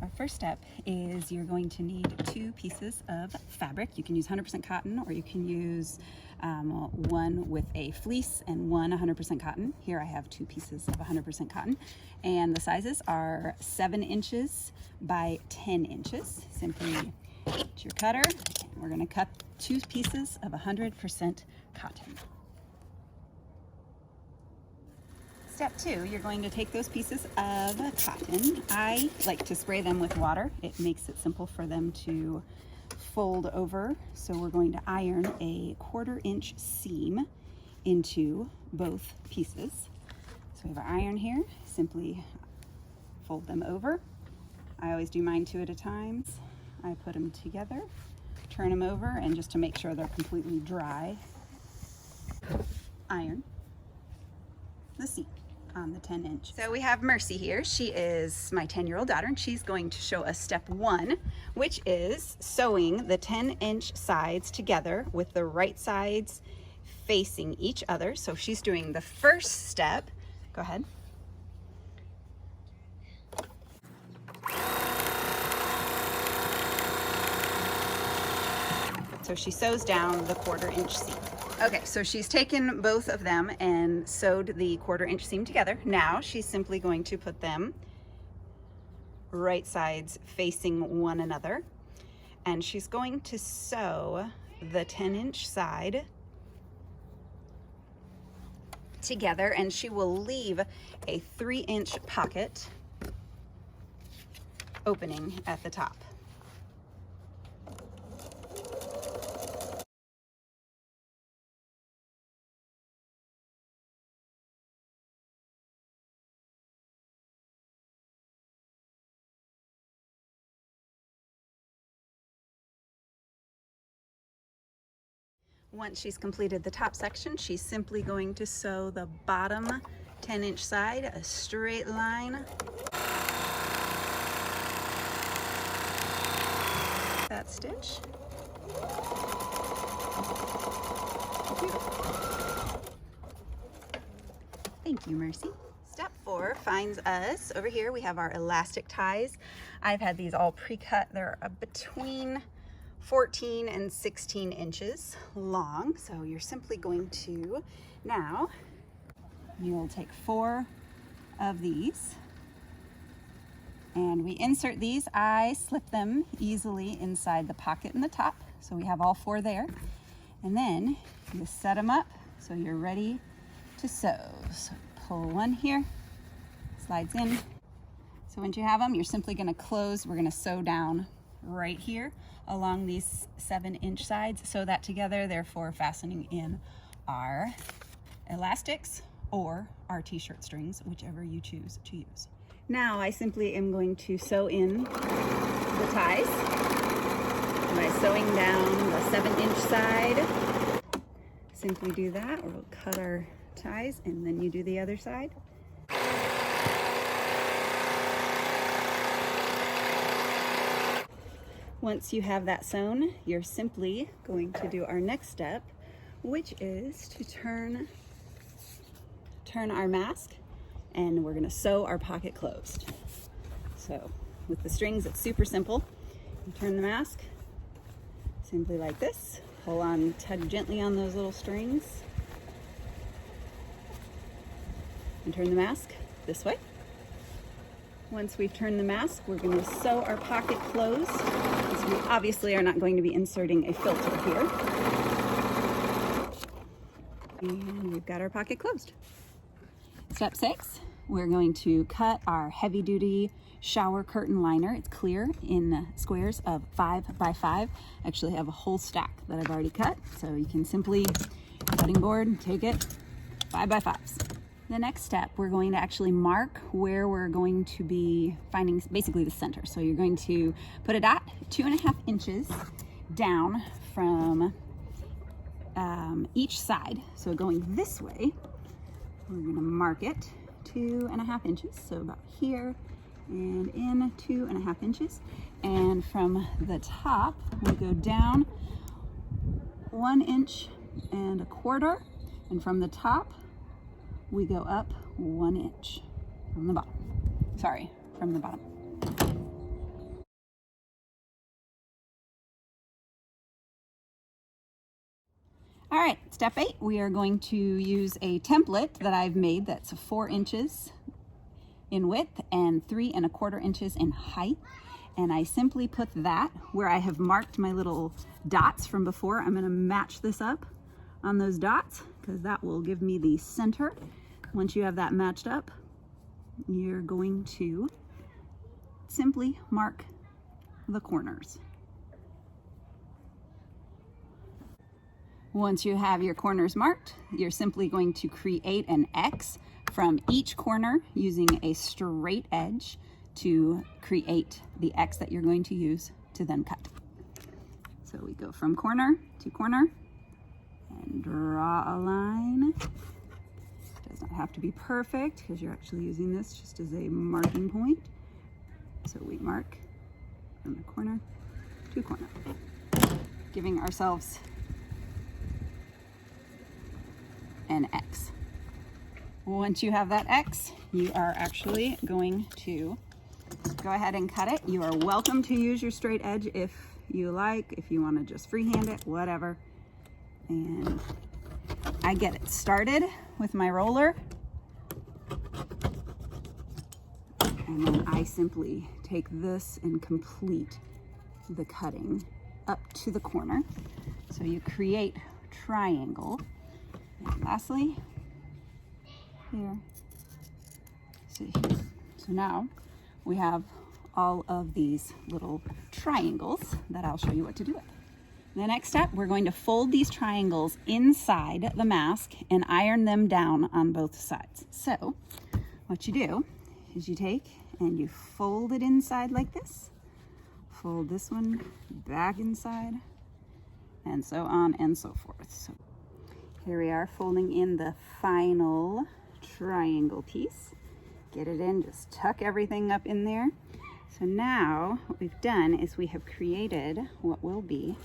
Our first step is you're going to need 2 pieces of fabric. You can use 100% cotton, or you can use one with a fleece and one 100% cotton. Here I have 2 pieces of 100% cotton, and the sizes are 7 inches by 10 inches. Simply get your cutter, and we're going to cut 2 pieces of 100% cotton. Step 2, you're going to take those pieces of cotton. I like to spray them with water. It makes it simple for them to fold over. So we're going to iron a 1/4 inch seam into both pieces. So we have our iron here. Simply fold them over. I always do mine 2 at a time. I put them together, turn them over, and just to make sure they're completely dry, iron the seam on the 10 inch. So we have Mercy here. She is my 10-year-old daughter, and she's going to show us step 1, which is sewing the 10-inch sides together with the right sides facing each other. So she's doing the first step. Go ahead. So she sews down the 1/4 inch seam. Okay, so she's taken both of them and sewed the 1/4 inch seam together. Now she's simply going to put them right sides facing one another, and she's going to sew the 10-inch side together, and she will leave a 3-inch pocket opening at the top. Once she's completed the top section, she's simply going to sew the bottom 10-inch side a straight line. That stitch. Thank you, Mercy. Step 4 finds us over here. We have our elastic ties. I've had these all pre-cut. They're between 14 and 16 inches long. So you're simply going to, now you'll take 4 of these, and we insert these. I slip them easily inside the pocket in the top. So we have all 4 there. And then you set them up so you're ready to sew. So pull one here, slides in. So once you have them, you're simply going to close. We're going to sew down right here along these 7-inch sides, sew that together, therefore fastening in our elastics or our t-shirt strings, whichever you choose to use. Now I simply am going to sew in the ties by sewing down the 7-inch side. Simply do that, or we'll cut our ties, and then you do the other side. Once you have that sewn, you're simply going to do our next step, which is to turn our mask, and we're going to sew our pocket closed. So with the strings, it's super simple. You turn the mask simply like this, pull on, tug gently on those little strings, and turn the mask this way. Once we've turned the mask, we're going to sew our pocket closed, because we obviously are not going to be inserting a filter here. And we've got our pocket closed. Step 6, we're going to cut our heavy-duty shower curtain liner. It's clear in squares of 5 by 5. I actually have a whole stack that I've already cut, so you can simply cutting board, take it, 5 by 5s. The next step, we're going to actually mark where we're going to be finding basically the center. So you're going to put a dot 2.5 inches down from each side. So going this way, we're going to mark it 2.5 inches. So about here and in 2.5 inches. And from the top, we go down 1.25 inches. And from the top, we go up 1 inch from the bottom. Sorry, from the bottom. All right, step 8, we are going to use a template that I've made that's 4 inches in width and 3¼ inches in height. And I simply put that where I have marked my little dots from before. I'm gonna match this up on those dots because that will give me the center. Once you have that matched up, you're going to simply mark the corners. Once you have your corners marked, you're simply going to create an X from each corner using a straight edge to create the X that you're going to use to then cut. So we go from corner to corner and draw a line. It does not have to be perfect because you're actually using this just as a marking point. So we mark from the corner to corner, giving ourselves an X. Once you have that X, you are actually going to go ahead and cut it. You are welcome to use your straight edge if you like, if you want to just freehand it, whatever. And I get it started with my roller, and then I simply take this and complete the cutting up to the corner. So you create triangle. And lastly, here, see here. So now we have all of these little triangles that I'll show you what to do with. The next step, we're going to fold these triangles inside the mask and iron them down on both sides. So what you do is you take and you fold it inside like this, fold this one back inside, and so on and so forth. So here we are folding in the final triangle piece. Get it in, just tuck everything up in there. So now what we've done is we have created what will be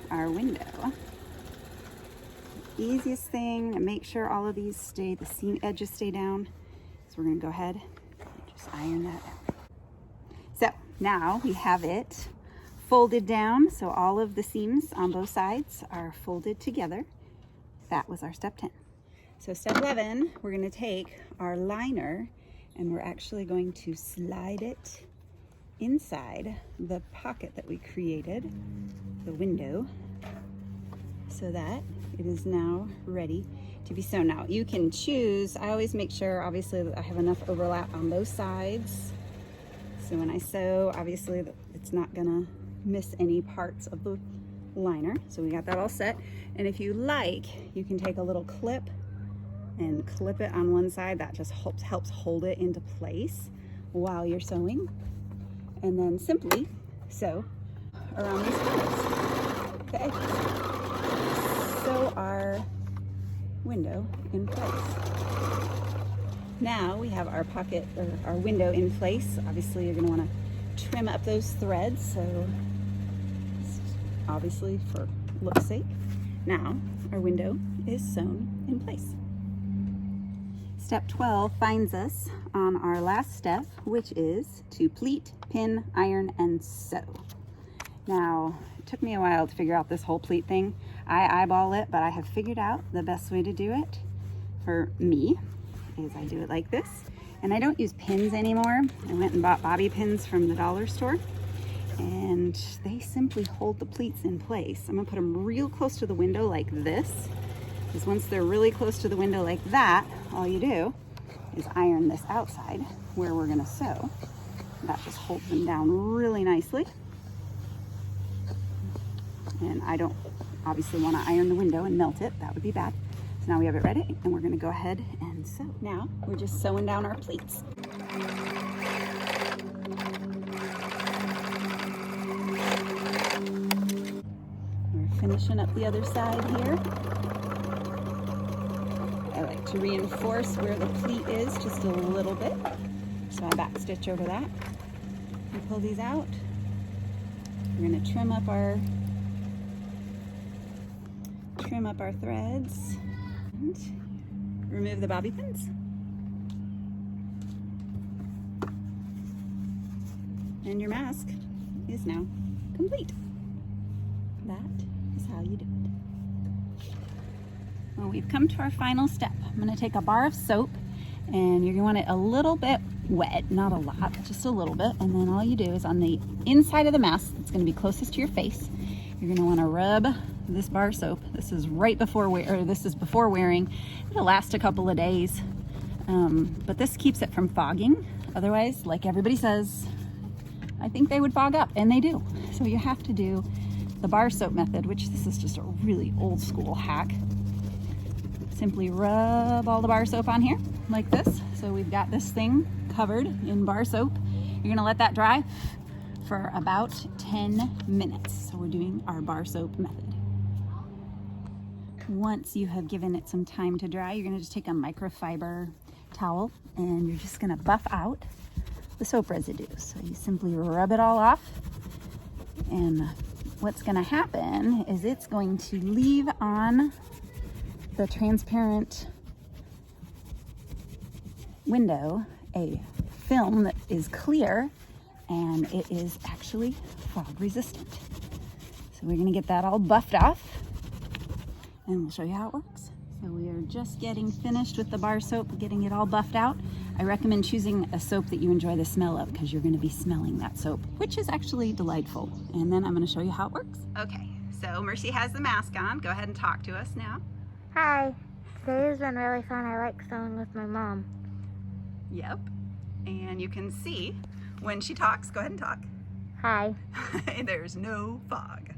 our window. The easiest thing to make sure all of these stay, the seam edges stay down, so we're gonna go ahead and just iron that out. So now we have it folded down, so all of the seams on both sides are folded together. That was our step 10. So step 11, we're going to take our liner and we're actually going to slide it inside the pocket that we created, the window, so that it is now ready to be sewn. Now you can choose, I always make sure obviously that I have enough overlap on both sides. So when I sew, obviously it's not gonna miss any parts of the liner. So we got that all set. And if you like, you can take a little clip and clip it on one side. That just helps hold it into place while you're sewing. And then simply sew around these corners, the edges. Sew our window in place. Now we have our pocket or our window in place. Obviously you're going to want to trim up those threads, so obviously for look's sake. Now our window is sewn in place. Step 12 finds us on our last step, which is to pleat, pin, iron, and sew. Now, it took me a while to figure out this whole pleat thing. I eyeball it, but I have figured out the best way to do it for me is I do it like this. And I don't use pins anymore. I went and bought bobby pins from the dollar store, and they simply hold the pleats in place. I'm gonna put them real close to the window like this, because once they're really close to the window like that, all you do is iron this outside where we're gonna sew. That just holds them down really nicely. And I don't obviously want to iron the window and melt it. That would be bad. So now we have it ready, and we're going to go ahead and sew. Now we're just sewing down our pleats. We're finishing up the other side here. I like to reinforce where the pleat is just a little bit. So I back stitch over that. And pull these out. We're going to trim up our threads and remove the bobby pins. And your mask is now complete. That is how you do it. Well, we've come to our final step. I'm going to take a bar of soap, and you're going to want it a little bit wet, not a lot, just a little bit. And then all you do is on the inside of the mask that's going to be closest to your face, you're going to want to rub this bar of soap. This is before wearing. It'll last a couple of days, but this keeps it from fogging. Otherwise, like everybody says, I think they would fog up, and they do. So you have to do the bar soap method, which this is just a really old school hack. Simply rub all the bar soap on here like this. So we've got this thing covered in bar soap. You're gonna let that dry for about 10 minutes. So we're doing our bar soap method. Once you have given it some time to dry, you're gonna just take a microfiber towel and you're just gonna buff out the soap residue. So you simply rub it all off, and what's gonna happen is it's going to leave on the transparent window a film that is clear, and it is actually fog resistant. So we're gonna get that all buffed off, and we'll show you how it works. So we are just getting finished with the bar soap, getting it all buffed out. I recommend choosing a soap that you enjoy the smell of, because you're gonna be smelling that soap, which is actually delightful. And then I'm gonna show you how it works. Okay, so Mercy has the mask on. Go ahead and talk to us now. Hi, today has been really fun. I like sewing with my mom. Yep, and you can see when she talks. Go ahead and talk. Hi. There's no fog.